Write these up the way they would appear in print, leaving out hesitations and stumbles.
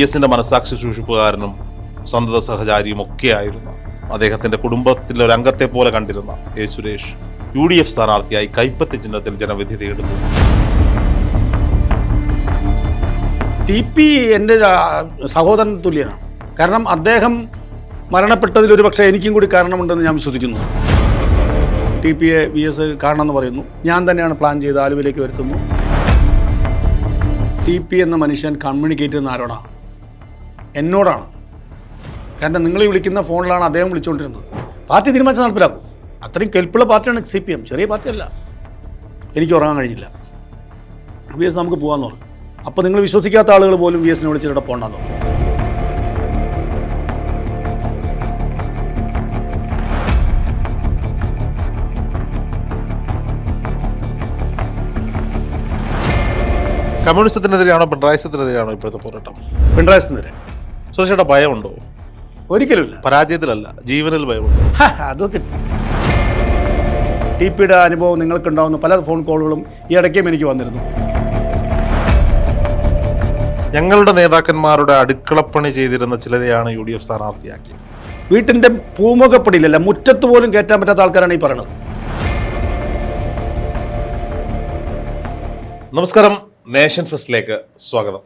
എസിന്റെ മനസ്സാക്ഷി സൂക്ഷിപ്പുകാരനും സന്തത സഹചാരിയും ഒക്കെയായിരുന്ന അദ്ദേഹത്തിന്റെ കുടുംബത്തിലെ ഒരു അംഗത്തെ പോലെ കണ്ടിരുന്ന എ സുരേഷ് UDF സ്ഥാനാർത്ഥിയായി കൈപ്പത്തി ചിഹ്നത്തിൽ ജനവിധി തേടുന്നു. TP എൻ്റെ സഹോദരൻ തുല്യനാണ്. കാരണം അദ്ദേഹം മരണപ്പെട്ടതിൽ ഒരു പക്ഷേ എനിക്കും കൂടി കാരണമുണ്ടെന്ന് ഞാൻ വിശ്വസിക്കുന്നു. TPയെ VS കാണണമെന്ന് പറയുന്നു. ഞാൻ തന്നെയാണ് പ്ലാൻ ചെയ്ത് ആലുവയിലേക്ക് വരുത്തുന്നു. TP എന്ന മനുഷ്യൻ കമ്മ്യൂണിക്കേറ്റ് ചെയ്യുന്ന ആരോടാണ്? എന്നോടാണ്. കാരണം നിങ്ങൾ ഈ വിളിക്കുന്ന ഫോണിലാണ് അദ്ദേഹം വിളിച്ചുകൊണ്ടിരുന്നത്. പാർട്ടി തീരുമാനിച്ച് നടപ്പിലാക്കും. അത്രയും കെൽപ്പുള്ള പാർട്ടിയാണ് CPM. ചെറിയ പാർട്ടിയല്ല. എനിക്ക് ഉറങ്ങാൻ കഴിഞ്ഞില്ല. VS നമുക്ക് പോകാമെന്ന് പറഞ്ഞു. അപ്പോൾ നിങ്ങൾ വിശ്വസിക്കാത്ത ആളുകൾ പോലും VSനെ വിളിച്ചിട്ട് ഇവിടെ പോകണ്ടെന്ന് പറഞ്ഞു. കമ്മ്യൂണിസത്തിനെതിരെയാണോ പിണറായിസത്തിനെതിരെയാണോ ഇപ്പോഴത്തെ പോരാട്ടം? പിണറായിസത്തിനെതിരെ. സുരേഷേട്ടാ ഭയമുണ്ടോ? ഒരിക്കലുമില്ല. പരാജയത്തിലല്ല, ജീവനിൽ ഭയമുണ്ടോ? അതൊക്കെ TPയുടെ അനുഭവം നിങ്ങൾക്കുണ്ടാവുന്ന പല ഫോൺ കോളുകളും ഈ ഇടയ്ക്കും എനിക്ക് വന്നിരുന്നു. ഞങ്ങളുടെ നേതാക്കന്മാരുടെ അടുക്കളപ്പണി ചെയ്തിരുന്ന ചിലരെയാണ് UDF സ്ഥാനാർത്ഥിയാക്കിയത്. വീട്ടിൻ്റെ പൂമുഖപ്പടിയിലല്ല, മുറ്റത്ത് പോലും കയറ്റാൻ പറ്റാത്ത ആൾക്കാരാണ് ഈ പറയണത്. നമസ്കാരം, നേഷൻ ഫസ്റ്റിലേക്ക് സ്വാഗതം.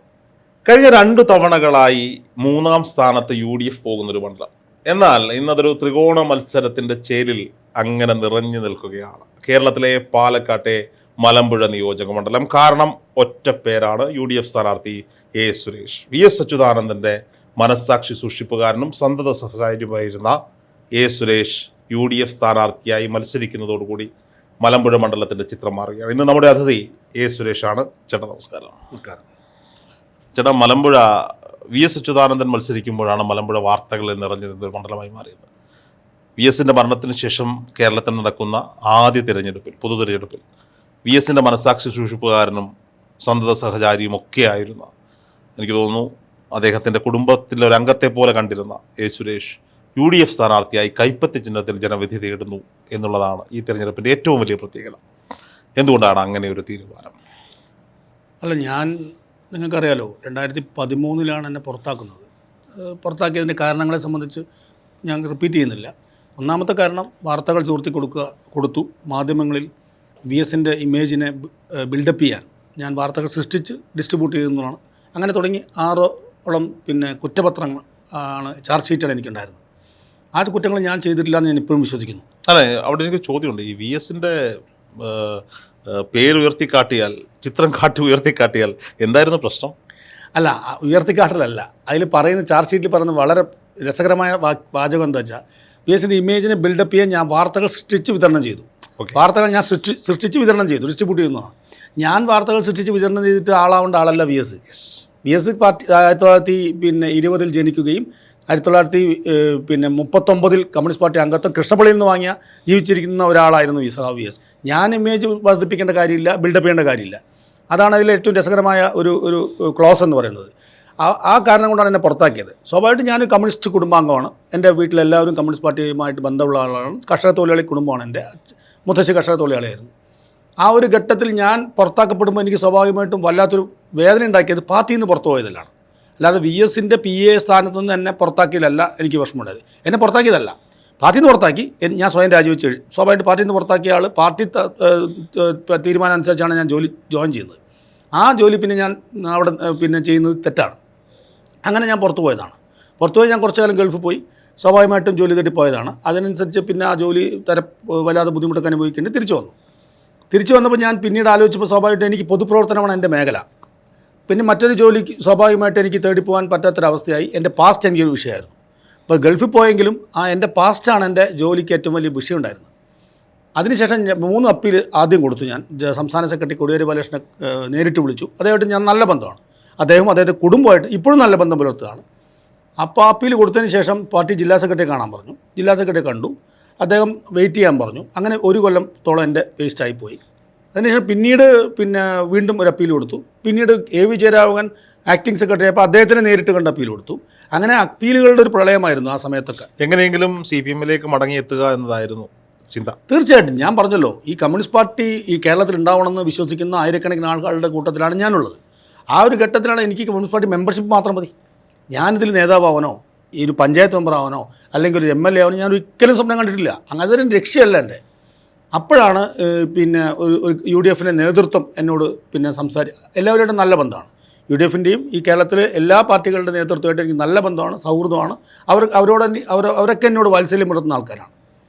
കഴിഞ്ഞ 2 തവണകളായി 3ാം സ്ഥാനത്ത് UDF പോകുന്നൊരു മണ്ഡലം. എന്നാൽ ഇന്നതൊരു ത്രികോണ മത്സരത്തിൻ്റെ ചേരിൽ അങ്ങനെ നിറഞ്ഞു നിൽക്കുകയാണ് കേരളത്തിലെ പാലക്കാട്ടെ മലമ്പുഴ നിയോജക മണ്ഡലം. കാരണം ഒറ്റ പേരാണ്, UDF സ്ഥാനാർത്ഥി എ സുരേഷ്. VS അച്യുതാനന്ദൻ്റെ മനസ്സാക്ഷി സൂക്ഷിപ്പുകാരനും സന്തത സഹചാരിയുമായിരുന്ന എ സുരേഷ് UDF സ്ഥാനാർത്ഥിയായി മത്സരിക്കുന്നതോടുകൂടി മലമ്പുഴ മണ്ഡലത്തിൻ്റെ ചിത്രം മാറുകയാണ്. ഇന്ന് നമ്മുടെ അതിഥി എ സുരേഷാണ്. ചേട്ടാ നമസ്കാരം. ചേട്ടാ, മലമ്പുഴ VS അച്യുതാനന്ദൻ മത്സരിക്കുമ്പോഴാണ് മലമ്പുഴ വാർത്തകളിൽ നിറഞ്ഞു നിന്നൊരു മണ്ഡലമായി മാറിയത്. VSന്റെ മരണത്തിന് ശേഷം കേരളത്തിൽ നടക്കുന്ന ആദ്യ തിരഞ്ഞെടുപ്പിൽ, പൊതു തിരഞ്ഞെടുപ്പിൽ VSന്റെ മനസ്സാക്ഷി സൂക്ഷിപ്പുകാരനും സന്തത സഹചാരിയും ഒക്കെയായിരുന്ന, എനിക്ക് തോന്നുന്നു അദ്ദേഹത്തിൻ്റെ കുടുംബത്തിലെ ഒരു അംഗത്തെ പോലെ കണ്ടിരുന്ന എ സുരേഷ് UDF സ്ഥാനാർത്ഥിയായി കൈപ്പത്തി ചിഹ്നത്തിൽ ജനവിധി തേടുന്നു എന്നുള്ളതാണ് ഈ തിരഞ്ഞെടുപ്പിൻ്റെ ഏറ്റവും വലിയ പ്രത്യേകത. എന്തുകൊണ്ടാണ് അങ്ങനെ ഒരു തീരുമാനം? അല്ല, നിങ്ങൾക്കറിയാലോ, 2013 എന്നെ പുറത്താക്കുന്നത്. പുറത്താക്കിയതിൻ്റെ കാരണങ്ങളെ സംബന്ധിച്ച് ഞാൻ റിപ്പീറ്റ് ചെയ്യുന്നില്ല. ഒന്നാമത്തെ കാരണം വാർത്തകൾ കൊടുത്തു. മാധ്യമങ്ങളിൽ VSൻ്റെ ഇമേജിനെ ബിൽഡപ്പ് ചെയ്യാൻ ഞാൻ വാർത്തകൾ സൃഷ്ടിച്ച് ഡിസ്ട്രിബ്യൂട്ട് ചെയ്യുന്നതാണ്. അങ്ങനെ തുടങ്ങി 6ഓളം കുറ്റപത്രങ്ങൾ ആണ്, ചാർജ് ഷീറ്റാണ് എനിക്കുണ്ടായിരുന്നത്. ആ കുറ്റങ്ങൾ ഞാൻ ചെയ്തിട്ടില്ല എന്ന് ഞാൻ ഇപ്പോഴും വിശ്വസിക്കുന്നു. അതെ, അവിടെ എനിക്ക് ചോദ്യമുണ്ട്. ഈ VSൻ്റെ പേര് ഉയർത്തിക്കാട്ടിയാൽ, ചിത്രം ഉയർത്തിക്കാട്ടിയാൽ എന്തായിരുന്നു പ്രശ്നം? അല്ല, ഉയർത്തിക്കാട്ടലല്ല. അതിൽ പറയുന്ന ചാർജ് ഷീറ്റിൽ പറയുന്ന വളരെ രസകരമായ വാചകം എന്താ വെച്ചാൽ, VSൻ്റെ ഇമേജിനെ ബിൽഡപ്പ് ചെയ്യാൻ ഞാൻ വാർത്തകൾ സൃഷ്ടിച്ച് വിതരണം ചെയ്തു. വാർത്തകൾ ഞാൻ സൃഷ്ടിച്ച് വിതരണം ചെയ്തു, ഡിസ്ട്രിബ്യൂട്ട് ചെയ്യുന്നതാണ്. ഞാൻ വാർത്തകൾ സൃഷ്ടിച്ച് വിതരണം ചെയ്തിട്ട് ആളാവേണ്ട ആളല്ല VS. VS പാർട്ടി 1920 ജനിക്കുകയും 1939 കമ്മ്യൂണിസ്റ്റ് പാർട്ടി അംഗത്വം കൃഷ്ണപ്പള്ളിയിൽ നിന്ന് ജീവിച്ചിരിക്കുന്ന ഒരാളായിരുന്നു VS. ഞാൻ ഇമേജ് വർദ്ധിപ്പിക്കേണ്ട കാര്യമില്ല, ബിൽഡപ്പ് ചെയ്യേണ്ട കാര്യമില്ല. അതാണ് അതിൽ ഏറ്റവും രസകരമായ ഒരു ക്ലോസ് എന്ന് പറയുന്നത്. ആ കാരണം കൊണ്ടാണ് എന്നെ പുറത്താക്കിയത്. സ്വാഭാവികമായിട്ടും ഞാൻ കമ്മ്യൂണിസ്റ്റ് കുടുംബാംഗമാണ്. എൻ്റെ വീട്ടിലെല്ലാവരും കമ്മ്യൂണിസ്റ്റ് പാർട്ടിയുമായിട്ട് ബന്ധമുള്ള ആളാണ്. കർഷക തൊഴിലാളി കുടുംബമാണ്. എൻ്റെ മുത്തശ്ശി കർഷക തൊഴിലാളിയായിരുന്നു. ആ ഒരു ഘട്ടത്തിൽ ഞാൻ പുറത്താക്കപ്പെടുമ്പോൾ എനിക്ക് സ്വാഭാവികമായിട്ടും വല്ലാത്തൊരു വേദന ഉണ്ടാക്കിയത് പാർട്ടിയിൽ നിന്ന് പുറത്തു പോയതിലാണ്. അല്ലാതെ VSൻ്റെ PA സ്ഥാനത്ത് നിന്ന് എന്നെ പുറത്താക്കിയതല്ല എനിക്ക് വിഷമമുണ്ടായത്. എന്നെ പുറത്താക്കിയതല്ല, പാർട്ടിയിൽ നിന്ന് പുറത്താക്കി. ഞാൻ സ്വയം രാജിവെച്ച് സ്വാഭാവികമായിട്ട് പാർട്ടിയിൽ നിന്ന് പുറത്താക്കിയ ആൾ പാർട്ടി തീരുമാനം അനുസരിച്ചാണ് ഞാൻ ജോയിൻ ചെയ്യുന്നത്. ആ ജോലി ഞാൻ അവിടെ ചെയ്യുന്നത് തെറ്റാണ്. അങ്ങനെ ഞാൻ പുറത്തു പോയതാണ്. പുറത്തുപോയി ഞാൻ കുറച്ചു കാലം ഗൾഫിൽ പോയി. സ്വാഭാവികമായിട്ടും ജോലി തട്ടി പോയതാണ്. അതിനനുസരിച്ച് ആ ജോലി വല്ലാതെ ബുദ്ധിമുട്ടൊക്കെ അനുഭവിക്കേണ്ടി തിരിച്ചു വന്നപ്പോൾ ഞാൻ പിന്നീട് ആലോചിച്ചപ്പോൾ സ്വാഭാവികമായിട്ടും എനിക്ക് പൊതുപ്രവർത്തനമാണ് എൻ്റെ മേഖല. മറ്റൊരു ജോലിക്ക് സ്വാഭാവികമായിട്ട് എനിക്ക് തേടി പോകാൻ പറ്റാത്തൊരവസ്ഥയായി. എൻ്റെ പാസ്റ്റ് എനിക്കൊരു വിഷയമായിരുന്നു. ഇപ്പോൾ ഗൾഫിൽ പോയെങ്കിലും എൻ്റെ പാസ്റ്റാണ് എൻ്റെ ജോലിക്ക് ഏറ്റവും വലിയ വിഷയം ഉണ്ടായിരുന്നത്. അതിനുശേഷം 3 അപ്പീൽ ആദ്യം കൊടുത്തു. ഞാൻ സംസ്ഥാന സെക്രട്ടറി കോടിയേരി ബാലകൃഷ്ണനെ നേരിട്ട് വിളിച്ചു. അദ്ദേഹമായിട്ട് ഞാൻ നല്ല ബന്ധമാണ്. അദ്ദേഹത്തെ കുടുംബമായിട്ട് ഇപ്പോഴും നല്ല ബന്ധം പുലർത്തുകയാണ്. അപ്പോൾ അപ്പീൽ കൊടുത്തതിന് ശേഷം പാർട്ടി ജില്ലാ സെക്രട്ടറി കാണാൻ പറഞ്ഞു. ജില്ലാ സെക്രട്ടറി കണ്ടു. അദ്ദേഹം വെയിറ്റ് ചെയ്യാൻ പറഞ്ഞു. അങ്ങനെ 1 കൊല്ലത്തോളം എൻ്റെ വേസ്റ്റായിപ്പോയി. അതിനുശേഷം പിന്നീട് വീണ്ടും ഒരു അപ്പീൽ കൊടുത്തു. പിന്നീട് AV ജയരാഘവൻ ആക്ടിംഗ് സെക്രട്ടറി ആയപ്പോൾ അദ്ദേഹത്തിനെ നേരിട്ട് കണ്ട് അപ്പീൽ കൊടുത്തു. അങ്ങനെ അപ്പീലുകളുടെ ഒരു പ്രളയമായിരുന്നു ആ സമയത്തൊക്കെ. എങ്ങനെയെങ്കിലും CPMലേക്ക് മടങ്ങിയെത്തുക എന്നതായിരുന്നു ചിന്ത. തീർച്ചയായിട്ടും ഞാൻ പറഞ്ഞല്ലോ, ഈ കമ്മ്യൂണിസ്റ്റ് പാർട്ടി ഈ കേരളത്തിൽ ഉണ്ടാവണമെന്ന് വിശ്വസിക്കുന്ന ആയിരക്കണക്കിന് ആളുകളുടെ കൂട്ടത്തിലാണ് ഞാനുള്ളത്. ആ ഒരു ഘട്ടത്തിലാണ് എനിക്ക് കമ്മ്യൂണിസ്റ്റ് പാർട്ടി മെമ്പർഷിപ്പ് മാത്രം മതി. ഞാനിതിൽ നേതാവാവനോ ഈ ഒരു പഞ്ചായത്ത് മെമ്പറാവാനോ അല്ലെങ്കിൽ ഒരു MLA ആവാനോ ഞാൻ ഒരിക്കലും സ്വപ്നം കണ്ടിട്ടില്ല. അങ്ങനത്തെ ഒരു ലക്ഷ്യമല്ല എൻ്റെ. അപ്പോഴാണ് പിന്നെ ഒരു UDF നേതൃത്വം എന്നോട് പിന്നെ എല്ലാവരുമായിട്ടും നല്ല ബന്ധമാണ്. UDFൻ്റെയും ഈ കേരളത്തിലെ എല്ലാ പാർട്ടികളുടെ നേതൃത്വമായിട്ട് എനിക്ക് നല്ല ബന്ധമാണ്, സൗഹൃദമാണ്. അവരൊക്കെ എന്നോട് വാത്സല്യം പുലർത്തുന്ന ആൾക്കാരാണ്.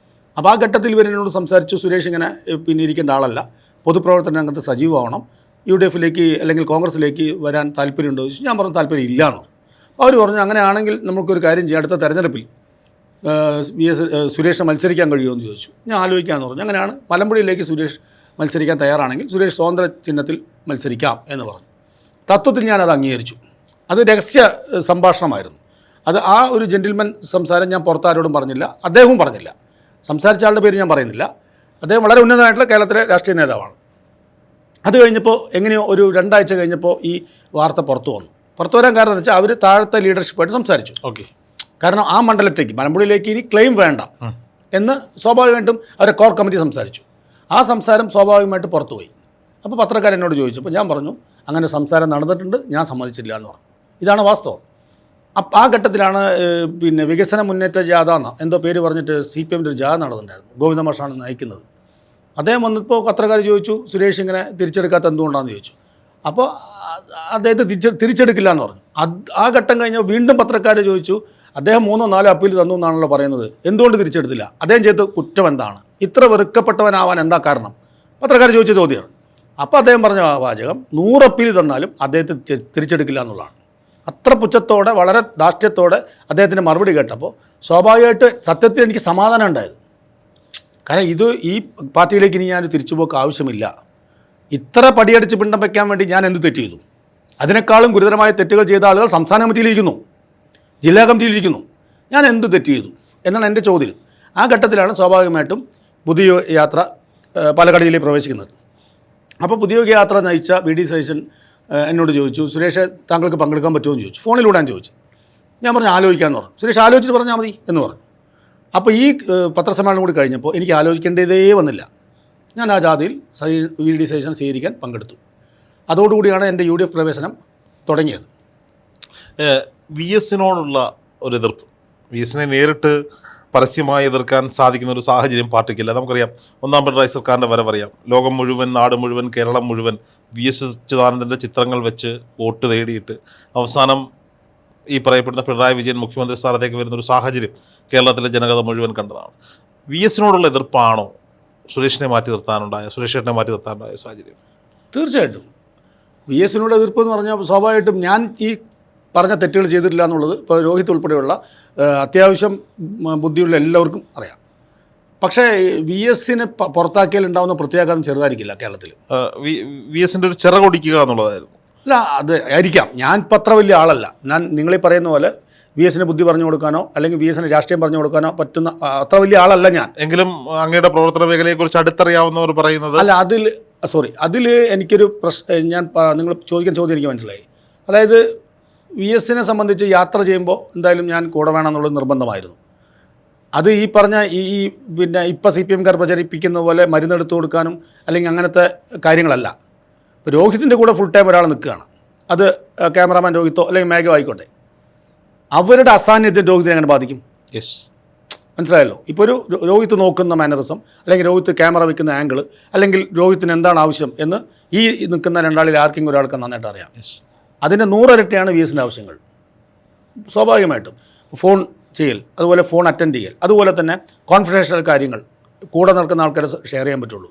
അപ്പോൾ ആ ഘട്ടത്തിൽ ഇവരെന്നോട് സംസാരിച്ചു, സുരേഷ് ഇങ്ങനെ പിന്നെ ഇരിക്കേണ്ട ആളല്ല, പൊതുപ്രവർത്തന രംഗത്ത് സജീവമാവണം, UDFിലേക്ക് അല്ലെങ്കിൽ കോൺഗ്രസ്സിലേക്ക് വരാൻ താല്പര്യമുണ്ടോ ചോദിച്ചു. ഞാൻ പറഞ്ഞു താല്പര്യം ഇല്ലാന്ന്. അപ്പോൾ അവർ പറഞ്ഞു അങ്ങനെയാണെങ്കിൽ നമുക്കൊരു കാര്യം ചെയ്യാം, അടുത്ത തെരഞ്ഞെടുപ്പിൽ സുരേഷ് മത്സരിക്കാൻ കഴിയുമോ എന്ന് ചോദിച്ചു. ഞാൻ ആലോചിക്കാമെന്ന് പറഞ്ഞു. അങ്ങനെയാണ് മലമ്പുഴയിലേക്ക് സുരേഷ് മത്സരിക്കാൻ തയ്യാറാണെങ്കിൽ സുരേഷ് സ്വതന്ത്ര ചിഹ്നത്തിൽ മത്സരിക്കാം എന്ന് പറഞ്ഞു. തത്വത്തിൽ ഞാനത് അംഗീകരിച്ചു. അത് രഹസ്യ സംഭാഷണമായിരുന്നു. അത് ആ ഒരു ജെൻറ്റിൽമെൻ സംസാരം ഞാൻ പുറത്താരോടും പറഞ്ഞില്ല, അദ്ദേഹവും പറഞ്ഞില്ല. സംസാരിച്ച ആളുടെ പേര് ഞാൻ പറയുന്നില്ല. അദ്ദേഹം വളരെ ഉന്നതമായിട്ടുള്ള കേരളത്തിലെ രാഷ്ട്രീയ നേതാവാണ്. അത് കഴിഞ്ഞപ്പോൾ എങ്ങനെയോ ഒരു 2 ആഴ്ച കഴിഞ്ഞപ്പോൾ ഈ വാർത്ത പുറത്തു വന്നു. പുറത്തു വരാൻ കാരണം എന്ന് വെച്ചാൽ അവർ താഴത്തെ ലീഡർഷിപ്പായിട്ട് സംസാരിച്ചു. ഓക്കെ. കാരണം ആ മണ്ഡലത്തേക്ക് മലമ്പുഴയിലേക്ക് ഇനി ക്ലെയിം വേണ്ട എന്ന് സ്വാഭാവികമായിട്ടും അവരെ കോർ കമ്മിറ്റി സംസാരിച്ചു. ആ സംസാരം സ്വാഭാവികമായിട്ട് പുറത്തുപോയി. അപ്പോൾ പത്രക്കാരെന്നോട് ചോദിച്ചപ്പോൾ ഞാൻ പറഞ്ഞു അങ്ങനെ സംസാരം നടന്നിട്ടുണ്ട്, ഞാൻ സമ്മതിച്ചില്ല എന്ന് പറഞ്ഞു. ഇതാണ് വാസ്തവം. അപ്പം ആ ഘട്ടത്തിലാണ് പിന്നെ വികസന മുന്നേറ്റ ജാഥ എന്തോ പേര് പറഞ്ഞിട്ട് CPMൻ്റെ ഒരു ജാഥ നടന്നിട്ടുണ്ടായിരുന്നു. ഗോവിന്ദമാഷാണ് നയിക്കുന്നത്. അദ്ദേഹം വന്നപ്പോൾ പത്രക്കാർ ചോദിച്ചു സുരേഷ് ഇങ്ങനെ തിരിച്ചെടുക്കാത്ത എന്തുകൊണ്ടാണെന്ന് ചോദിച്ചു. അപ്പോൾ അദ്ദേഹത്തെ തിരിച്ചെടുക്കില്ല എന്ന് പറഞ്ഞു. ആ ഘട്ടം കഴിഞ്ഞാൽ വീണ്ടും പത്രക്കാർ ചോദിച്ചു അദ്ദേഹം 3 4 അപ്പീൽ തന്നു എന്നാണല്ലോ പറയുന്നത്, എന്തുകൊണ്ട് തിരിച്ചെടുത്തില്ല, അദ്ദേഹം ചെയ്ത കുറ്റം എന്താണ്, ഇത്ര വെറുക്കപ്പെട്ടവനാവാൻ എന്താ കാരണം, പത്രക്കാർ ചോദിച്ച ചോദ്യമാണ്. അപ്പോൾ അദ്ദേഹം പറഞ്ഞ വാചകം 100 അപ്പീൽ തന്നാലും അദ്ദേഹത്തെ തിരിച്ചെടുക്കില്ല എന്നുള്ളതാണ്. അത്ര പുച്ഛത്തോടെ വളരെ ധാർഷ്ട്യത്തോടെ അദ്ദേഹത്തിൻ്റെ മറുപടി കേട്ടപ്പോൾ സ്വാഭാവികമായിട്ട് സത്യത്തിൽ എനിക്ക് സമാധാനം ഉണ്ടായത്. കാരണം ഈ പാർട്ടിയിലേക്ക് ഇനി ഞാൻ തിരിച്ചുപോക്ക് ആവശ്യമില്ല. ഇത്ര പടിയടിച്ച് പിണ്ടം വയ്ക്കാൻ വേണ്ടി ഞാൻ എന്ത് തെറ്റ് ചെയ്തു? അതിനേക്കാളും ഗുരുതരമായ തെറ്റുകൾ ചെയ്ത ആളുകൾ സംസ്ഥാന കമ്മിറ്റിയിലിരിക്കുന്നു, ജില്ലാ കമ്മിറ്റിയിലിരിക്കുന്നു. ഞാൻ എന്ത് തെറ്റ് ചെയ്തു എന്നാണ് എൻ്റെ ചോദ്യം. ആ ഘട്ടത്തിലാണ് സ്വാഭാവികമായിട്ടും പുതിയ യാത്ര പാലക്കാടിലേക്ക് പ്രവേശിക്കുന്നത്. അപ്പോൾ പുതിയ യാത്ര നയിച്ച VD സതീശൻ എന്നോട് ചോദിച്ചു സുരേഷ് താങ്കൾക്ക് പങ്കെടുക്കാൻ പറ്റുമോ എന്ന് ചോദിച്ചു. ഫോണിലൂടെ ഞാൻ ചോദിച്ചു. ഞാൻ പറഞ്ഞു ആലോചിക്കാമെന്ന് പറഞ്ഞു. സുരേഷ് ആലോചിച്ച് പറഞ്ഞാൽ മതി എന്ന് പറഞ്ഞു. അപ്പോൾ ഈ പത്രസമ്മേളനം കൂടി കഴിഞ്ഞപ്പോൾ എനിക്ക് ആലോചിക്കേണ്ടതേ വന്നില്ല. ഞാൻ ആ ജാഥയിൽ VD സതീശൻ സ്വീകരിക്കാൻ പങ്കെടുത്തു. അതോടുകൂടിയാണ് എൻ്റെ UDF പ്രവേശനം തുടങ്ങിയത്. VSനോടുള്ള ഒരു എതിർപ്പ്, VSനെ നേരിട്ട് പരസ്യമായി എതിർക്കാൻ സാധിക്കുന്ന ഒരു സാഹചര്യം പാർട്ടിക്കില്ല. നമുക്കറിയാം, 1-ാം പിണറായി സർക്കാരിൻ്റെ വരവറിയാം. ലോകം മുഴുവൻ, നാട് മുഴുവൻ, കേരളം മുഴുവൻ VS അച്യുതാനന്ദൻ്റെ ചിത്രങ്ങൾ വെച്ച് വോട്ട് തേടിയിട്ട് അവസാനം ഈ പറയപ്പെടുന്ന പിണറായി വിജയൻ മുഖ്യമന്ത്രി സ്ഥാനത്തേക്ക് വരുന്നൊരു സാഹചര്യം കേരളത്തിലെ ജനകത മുഴുവൻ കണ്ടതാണ്. VSനോടുള്ള എതിർപ്പാണോ സുരേഷിനെ മാറ്റി നിർത്താനുണ്ടായ സാഹചര്യം? തീർച്ചയായിട്ടും VSനോട് എതിർപ്പ് എന്ന് പറഞ്ഞാൽ സ്വാഭാവികമായിട്ടും ഞാൻ ഈ പറഞ്ഞ തെറ്റുകൾ ചെയ്തിട്ടില്ല എന്നുള്ളത് ഇപ്പോൾ രോഹിത് ഉൾപ്പെടെയുള്ള അത്യാവശ്യം ബുദ്ധിയുള്ള എല്ലാവർക്കും അറിയാം. പക്ഷേ VSനെ പുറത്താക്കിയാൽ ഉണ്ടാകുന്ന പ്രത്യാഘാതം ചെറുതായിരിക്കില്ല കേരളത്തിൽ. VSൻ്റെ ഒരു ചിറകൊടിക്കുക എന്നുള്ളതായിരുന്നു. അല്ല, അത് ആയിരിക്കാം. ഞാൻ ഇപ്പം അത്ര വലിയ ആളല്ല. ഞാൻ നിങ്ങളീ പറയുന്ന പോലെ VSനെ ബുദ്ധി പറഞ്ഞു കൊടുക്കാനോ അല്ലെങ്കിൽ VSനെ രാഷ്ട്രീയം പറഞ്ഞു കൊടുക്കാനോ പറ്റുന്ന അത്ര വലിയ ആളല്ല ഞാൻ. എങ്കിലും അങ്ങയുടെ പ്രവർത്തന മേഖലയെക്കുറിച്ച് അടുത്തറിയാവുന്നവർ പറയുന്നത് അല്ല, അതിൽ എനിക്കൊരു ഞാൻ നിങ്ങൾ ചോദിക്കുന്ന ചോദ്യം എനിക്ക് മനസ്സിലായി. അതായത് VSനെ സംബന്ധിച്ച് യാത്ര ചെയ്യുമ്പോൾ എന്തായാലും ഞാൻ കൂടെ വേണമെന്നുള്ളത് നിർബന്ധമായിരുന്നു. അത് ഈ പറഞ്ഞ പിന്നെ ഇപ്പം CPMകാർ പ്രചരിപ്പിക്കുന്ന പോലെ മരുന്നെടുത്ത് കൊടുക്കാനും അല്ലെങ്കിൽ അങ്ങനത്തെ കാര്യങ്ങളല്ല. ഇപ്പോൾ രോഹിത്തിൻ്റെ കൂടെ ഫുൾ ടൈം ഒരാൾ നിൽക്കുകയാണ്, അത് ക്യാമറാമാൻ രോഹിത്തോ അല്ലെങ്കിൽ മേഘോ ആയിക്കോട്ടെ. അവരുടെ അസാന്നിധ്യം രോഹിത്തിനെ എങ്ങനെ ബാധിക്കും? മനസ്സിലായല്ലോ. ഇപ്പോൾ ഒരു രോഹിത്ത് നോക്കുന്ന മാനറിസം അല്ലെങ്കിൽ രോഹിത്ത് ക്യാമറ വയ്ക്കുന്ന ആംഗിൾ അല്ലെങ്കിൽ രോഹിത്തിന് എന്താണ് ആവശ്യം എന്ന് ഈ നിൽക്കുന്ന രണ്ടാളിൽ ആർക്കെങ്കിലും ഒരാൾക്ക് നന്നായിട്ട് അറിയാം. അതിൻ്റെ 100 ഇരട്ടിയാണ് VSൻ്റെ ആവശ്യങ്ങൾ. സ്വാഭാവികമായിട്ടും ഫോൺ ചെയ്യൽ, അതുപോലെ ഫോൺ അറ്റൻഡ് ചെയ്യൽ, അതുപോലെ തന്നെ കോൺഫിഡൻഷ്യൽ കാര്യങ്ങൾ കൂടെ നടക്കുന്ന ആൾക്കാരെ ഷെയർ ചെയ്യാൻ പറ്റുള്ളൂ.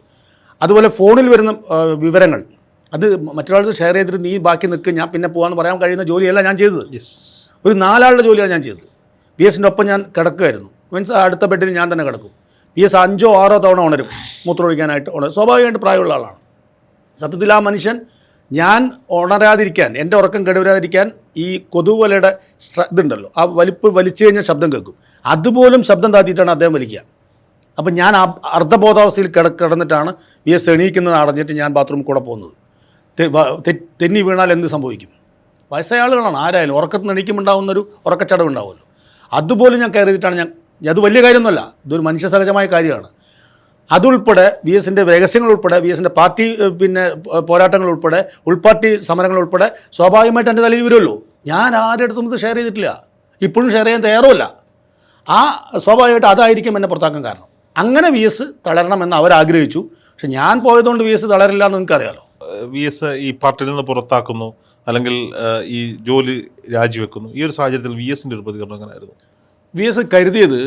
അതുപോലെ ഫോണിൽ വരുന്ന വിവരങ്ങൾ അത് മറ്റൊരാൾക്ക് ഷെയർ ചെയ്തിട്ട് നീ ബാക്കി നിൽക്കുക ഞാൻ പിന്നെ പോകാമെന്ന് പറയാൻ കഴിയുന്ന ജോലിയല്ല ഞാൻ ചെയ്തത്. ഒരു 4 ആളുടെ ജോലിയാണ് ഞാൻ ചെയ്തത്. VSൻ്റെ ഒപ്പം ഞാൻ കിടക്കുമായിരുന്നു. മീൻസ് അടുത്ത ബെഡിൽ ഞാൻ തന്നെ കിടക്കും. VS 5 or 6 തവണ ഉണരും മൂത്രമൊഴിക്കാനായിട്ട്. സ്വാഭാവികമായിട്ട് പ്രായമുള്ള ആളാണ്. സത്യത്തിൽ ആ മനുഷ്യൻ ഞാൻ ഉണരാതിരിക്കാൻ, എൻ്റെ ഉറക്കം കെടുവരാതിരിക്കാൻ ഈ കൊതുകുവലയുടെ ഇതുണ്ടല്ലോ, ആ വലിച്ചു കഴിഞ്ഞാൽ ശബ്ദം കേൾക്കും. അതുപോലും ശബ്ദം താത്തിയിട്ടാണ് അദ്ദേഹം വലിക്കുക. അപ്പം ഞാൻ അർദ്ധബോധാവസ്ഥയിൽ കിടന്നിട്ടാണ് VS എണീക്കുന്നത് അടഞ്ഞിട്ട് ഞാൻ ബാത്റൂമിൽ കൂടെ പോകുന്നത്. തെന്നി വീണാൽ എന്ത് സംഭവിക്കും? വയസ്സായ ആളുകളാണ്, ആരായാലും ഉറക്കത്തിൽ നിന്ന് എണീക്കുമുണ്ടാവുന്നൊരു ഉറക്കച്ചടവുണ്ടാവുമല്ലോ. അതുപോലും ഞാൻ കയറിയിട്ടാണ് അത് വലിയ കാര്യമൊന്നുമല്ല, ഇതൊരു മനുഷ്യ സഹജമായ കാര്യമാണ്. അതുൾപ്പെടെ VSൻ്റെ രഹസ്യങ്ങൾ ഉൾപ്പെടെ VSൻ്റെ പാർട്ടി പിന്നെ പോരാട്ടങ്ങൾ ഉൾപ്പെടെ ഉൾപാർട്ടി സമരങ്ങൾ ഉൾപ്പെടെ സ്വാഭാവികമായിട്ട് എൻ്റെ തലയിൽ വരുമല്ലോ. ഞാൻ ആരുടെ അടുത്തും ഇത് ഷെയർ ചെയ്തിട്ടില്ല, ഇപ്പോഴും ഷെയർ ചെയ്യാൻ തയ്യാറുമില്ല. ആ സ്വാഭാവികമായിട്ട് അതായിരിക്കും എന്നെ പുറത്താക്കാൻ കാരണം. അങ്ങനെ വി എസ് തളരണമെന്ന് അവരാഗ്രഹിച്ചു. പക്ഷെ ഞാൻ പോയതുകൊണ്ട് വി എസ് തളരില്ല എന്ന് നിങ്ങൾക്കറിയാലോ. വി എസ് ഈ പാർട്ടിയിൽ നിന്ന് പുറത്താക്കുന്നു, അല്ലെങ്കിൽ ഈ ജോലി രാജിവെക്കുന്നു. ഈ ഒരു സാഹചര്യത്തിൽ വി എസിൻ്റെ ഒരു പ്രതികരണം എങ്ങനെയായിരുന്നു? വി എസ് കരുതിയത്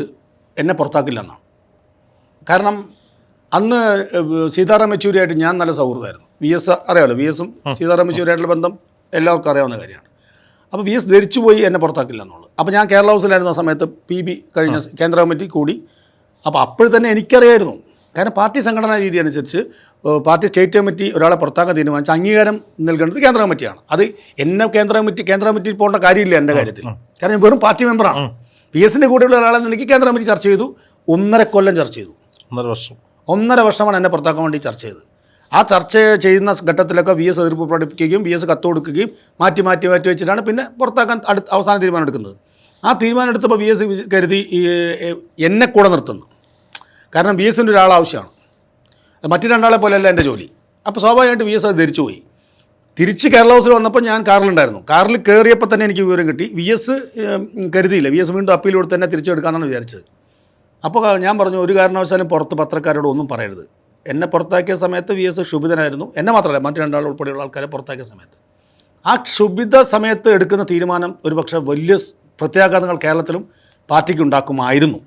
എന്നെ പുറത്താക്കില്ല എന്നാണ്. കാരണം അന്ന് സീതാറാം യെച്ചൂരിയായിട്ട് ഞാൻ നല്ല സൗഹൃദമായിരുന്നു. വി എസ് അറിയാമല്ലോ, വി എസും സീതാറാം യെച്ചൂരിയായിട്ടുള്ള ബന്ധം എല്ലാവർക്കും അറിയാവുന്ന കാര്യമാണ്. അപ്പോൾ വി എസ് ധരിച്ചു പോയി എന്നെ പുറത്താക്കില്ല എന്നുള്ളത്. അപ്പോൾ ഞാൻ കേരള ഹൗസിലായിരുന്ന സമയത്ത് PB കഴിഞ്ഞ കേന്ദ്ര കമ്മിറ്റി കൂടി. അപ്പോൾ അപ്പോൾ തന്നെ എനിക്കറിയായിരുന്നു, കാരണം പാർട്ടി സംഘടനാ രീതി അനുസരിച്ച് പാർട്ടി സ്റ്റേറ്റ് കമ്മിറ്റി ഒരാളെ പുറത്താക്കാൻ തീരുമാനിച്ച അംഗീകാരം നൽകേണ്ടത് കേന്ദ്ര കമ്മിറ്റിയാണ്. അത് എന്നെ കേന്ദ്ര കമ്മിറ്റിയിൽ പോകേണ്ട കാര്യമില്ല എൻ്റെ കാര്യത്തിൽ, കാരണം വെറും പാർട്ടി മെമ്പറാണ്. പി എസിൻ്റെ കൂടെയുള്ള ഒരാളെ നിലയ്ക്ക് കേന്ദ്ര കമ്മിറ്റി ചർച്ച ചെയ്തു. 1.5 കൊല്ലം ചർച്ച ചെയ്തു. 1.5 വർഷമാണ് എന്നെ പുറത്താക്കാൻ വേണ്ടി ചർച്ച ചെയ്തത്. ആ ചർച്ച ചെയ്യുന്ന ഘട്ടത്തിലൊക്കെ വി എസ് എതിർപ്പ് പ്രകടിപ്പിക്കുകയും വി എസ് കത്ത് കൊടുക്കുകയും മാറ്റി വെച്ചിട്ടാണ് പിന്നെ പുറത്താക്കാൻ അവസാന തീരുമാനം എടുക്കുന്നത്. ആ തീരുമാനം എടുത്തപ്പോൾ വി എസ് കരുതി എന്നെ കൂടെ നിർത്തുന്നു. കാരണം വി എസിൻ്റെ ഒരാൾ ആവശ്യമാണ്, മറ്റു രണ്ടാളെ പോലെയല്ല എൻ്റെ ജോലി. അപ്പോൾ സ്വാഭാവികമായിട്ട് വി എസ് അത് ധരിച്ചു പോയി. തിരിച്ച് കേരള ഹൗസിൽ വന്നപ്പോൾ ഞാൻ കാറിലുണ്ടായിരുന്നു. കാറിൽ കയറിയപ്പോൾ തന്നെ എനിക്ക് വിവരം കിട്ടി. വി എസ് കരുതിയില്ല, വി എസ് വീണ്ടും അപ്പീൽ കൊടുത്ത് തന്നെ തിരിച്ചെടുക്കാമെന്നാണ് വിചാരിച്ചത്. അപ്പോൾ ഞാൻ പറഞ്ഞു, ഒരു കാരണവശാലും പുറത്ത് പത്രക്കാരോട് ഒന്നും പറയരുത്. എന്നെ പുറത്താക്കിയ സമയത്ത് വി എസ് ക്ഷുഭിതനായിരുന്നു. എന്നെ മാത്രമല്ല, മറ്റു രണ്ടാൾ ഉൾപ്പെടെയുള്ള ആൾക്കാരെ പുറത്താക്കിയ സമയത്ത് ആ ക്ഷുഭിത സമയത്ത് എടുക്കുന്ന തീരുമാനം ഒരുപക്ഷെ വലിയ പ്രത്യാഘാതങ്ങൾ കേരളത്തിലും പാർട്ടിക്ക് ഉണ്ടാക്കുമായിരുന്നു.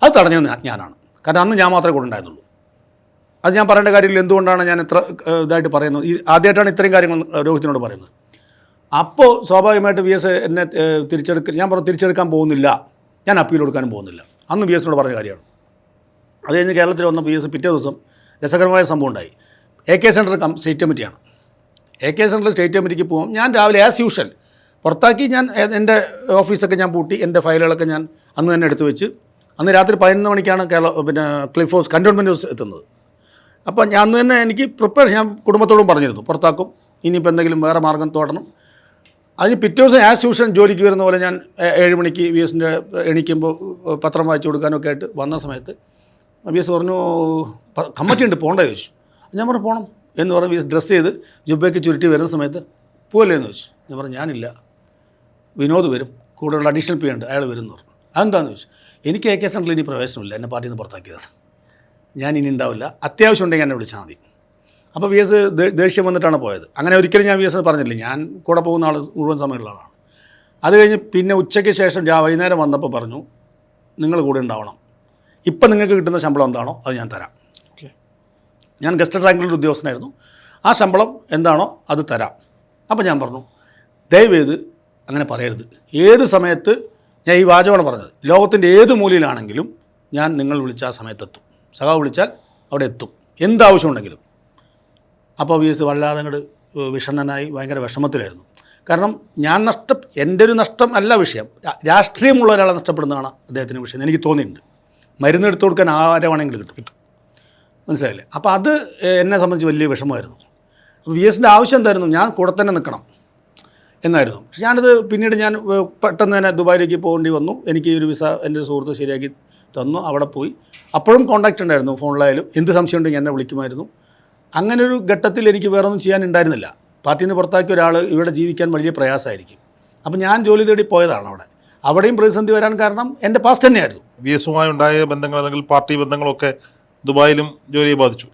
അത് തടഞ്ഞത് ഞാനാണ്. കാരണം അന്ന് ഞാൻ മാത്രമേ കൂടെ ഉണ്ടായിരുന്നുള്ളൂ. അത് ഞാൻ പറയേണ്ട കാര്യമില്ല. എന്തുകൊണ്ടാണ് ഞാൻ ഇത്ര ഇതായിട്ട് പറയുന്നത്? ആദ്യമായിട്ടാണ് ഇത്രയും കാര്യങ്ങൾ രോഹിത്തിനോട് പറയുന്നത്. അപ്പോൾ സ്വാഭാവികമായിട്ട് വി എസ് എന്നെ ഞാൻ പറഞ്ഞു തിരിച്ചെടുക്കാൻ പോകുന്നില്ല, ഞാൻ അപ്പീൽ കൊടുക്കാനും പോകുന്നില്ല. അന്ന് വി എസിനോട് പറഞ്ഞ കാര്യമാണ്. അത് കഴിഞ്ഞ് കേരളത്തിൽ വന്ന വി എസ് പിറ്റേ ദിവസം രസകരമായ സംഭവം ഉണ്ടായി. AK സെൻറ്റർ സ്റ്റേറ്റ് കമ്മിറ്റിയാണ്. AK സെൻറ്ററിൽ സ്റ്റേറ്റ് കമ്മിറ്റിക്ക് പോകും. ഞാൻ രാവിലെ ആസ് യൂഷ്വൽ പുറത്താക്കി ഞാൻ എൻ്റെ ഓഫീസൊക്കെ ഞാൻ പൂട്ടി, എൻ്റെ ഫയലുകളൊക്കെ ഞാൻ അന്ന് തന്നെ എടുത്തു വെച്ച്. അന്ന് രാത്രി 11 മണിക്കാണ് ക്ലിഫ് ഹൗസ് കൻ്റോൺമെൻറ്റ് ഹൗസ് എത്തുന്നത്. അപ്പോൾ ഞാൻ അന്ന് തന്നെ എനിക്ക് ഞാൻ കുടുംബത്തോടും പറഞ്ഞിരുന്നു പുറത്താക്കും, ഇനിയിപ്പോൾ എന്തെങ്കിലും വേറെ മാർഗം തോടണം. അതിന് പിറ്റേ ദിവസം ആസ് യൂഷ്വൽ ജോലിക്ക് വരുന്ന പോലെ ഞാൻ 7 മണിക്ക് വി എസിൻ്റെ എണീക്കുമ്പോൾ പത്രം വായിച്ചു കൊടുക്കാനൊക്കെ ആയിട്ട് വന്ന സമയത്ത് വി എസ് പറഞ്ഞു, കമ്മിറ്റി ഉണ്ട് പോകണ്ടേ ചോദിച്ചു. ഞാൻ പറഞ്ഞു പോകണം എന്ന് പറഞ്ഞ് വി എസ് ഡ്രസ്സ് ചെയ്ത് ജുബയ്ക്ക് ചുരുട്ടി വരുന്ന സമയത്ത് പോകല്ലേ എന്ന് ചോദിച്ചു. ഞാൻ പറഞ്ഞു ഞാനില്ല, വിനോദ് വരും, കൂടെയുള്ള അഡീഷണൽ പി ഉണ്ട്, അയാൾ വരും എന്ന് പറഞ്ഞു. അതെന്താണെന്ന് ചോദിച്ചു. എനിക്ക് AK സെൻറ്ററിൽ ഇനി പ്രവേശനമില്ല, എന്നെ പാർട്ടിയിൽ നിന്ന് പുറത്താക്കിയതാണ്, ഞാൻ ഇനി ഉണ്ടാവില്ല, അത്യാവശ്യം ഉണ്ടെങ്കിൽ എന്നെ വിളിച്ചാൽ മതി. അപ്പോൾ വി എസ് ദേഷ്യം വന്നിട്ടാണ് പോയത്. അങ്ങനെ ഒരിക്കലും ഞാൻ വി എസ് പറഞ്ഞില്ല, ഞാൻ കൂടെ പോകുന്ന ആൾ മുഴുവൻ സമയമുള്ള ആളാണ്. അത് കഴിഞ്ഞ് പിന്നെ ഉച്ചയ്ക്ക് ശേഷം വൈകുന്നേരം വന്നപ്പോൾ പറഞ്ഞു, നിങ്ങൾ കൂടെ ഉണ്ടാവണം, ഇപ്പം നിങ്ങൾക്ക് കിട്ടുന്ന ശമ്പളം എന്താണോ അത് ഞാൻ തരാം. ഞാൻ ഗസ്റ്റഡ് റാങ്കിലുള്ള ഉദ്യോഗസ്ഥനായിരുന്നു, ആ ശമ്പളം എന്താണോ അത് തരാം. അപ്പോൾ ഞാൻ പറഞ്ഞു, ദയവേത് അങ്ങനെ പറയരുത്. ഏത് സമയത്ത് ഞാൻ ഈ വാചകമാണ് പറഞ്ഞത്, ലോകത്തിൻ്റെ ഏത് മൂലയിലാണെങ്കിലും ഞാൻ നിങ്ങൾ വിളിച്ച ആ സമയത്തെത്തും, സഖാവ് വിളിച്ചാൽ അവിടെ എത്തും, എന്താവശ്യമുണ്ടെങ്കിലും. അപ്പോൾ വി എസ് വല്ലാതെ അങ്ങോട്ട് വിഷണ്ണനായി ഭയങ്കര വിഷമത്തിലായിരുന്നു. കാരണം എൻ്റെ ഒരു നഷ്ടം അല്ല വിഷയം, രാഷ്ട്രീയമുള്ള ഒരാളെ നഷ്ടപ്പെടുന്നതാണ് അദ്ദേഹത്തിന് വിഷയം എനിക്ക് തോന്നിയിട്ടുണ്ട്. മരുന്ന് എടുത്തു കൊടുക്കാൻ ആരെ വേണമെങ്കിലും കിട്ടും, മനസ്സിലായില്ലേ? അപ്പോൾ അത് എന്നെ സംബന്ധിച്ച് വലിയ വിഷമമായിരുന്നു. അപ്പോൾ വി എസിൻ്റെ ആവശ്യം എന്തായിരുന്നു, ഞാൻ കൂടെ തന്നെ നിൽക്കണം എന്നായിരുന്നു. പക്ഷെ ഞാനത് പിന്നീട് ഞാൻ പെട്ടെന്ന് തന്നെ ദുബായിലേക്ക് പോകേണ്ടി വന്നു. എനിക്ക് ഒരു വിസ എൻ്റെ ഒരു സുഹൃത്ത് ശരിയാക്കി തന്നു, അവിടെ പോയി. അപ്പോഴും കോൺടാക്റ്റ് ഉണ്ടായിരുന്നു, ഫോണിലായാലും എന്ത് സംശയം ഉണ്ടെങ്കിൽ എന്നെ വിളിക്കുമായിരുന്നു. അങ്ങനെ ഒരു ഘട്ടത്തിൽ എനിക്ക് വേറെ ഒന്നും ചെയ്യാനുണ്ടായിരുന്നില്ല. പാർട്ടിയിൽ നിന്ന് പുറത്താക്കിയ ഒരാൾ ഇവിടെ ജീവിക്കാൻ വലിയ പ്രയാസമായിരിക്കും. അപ്പോൾ ഞാൻ ജോലി തേടി പോയതാണ് അവിടെ. അവിടെയും പ്രതിസന്ധി വരാൻ കാരണം എൻ്റെ പാസ്റ്റ് തന്നെയായിരുന്നു. വി എസുമായി ഉണ്ടായ ബന്ധങ്ങൾ അല്ലെങ്കിൽ പാർട്ടി ബന്ധങ്ങളൊക്കെ ദുബായിലും ജോലിയെ ബാധിച്ചു.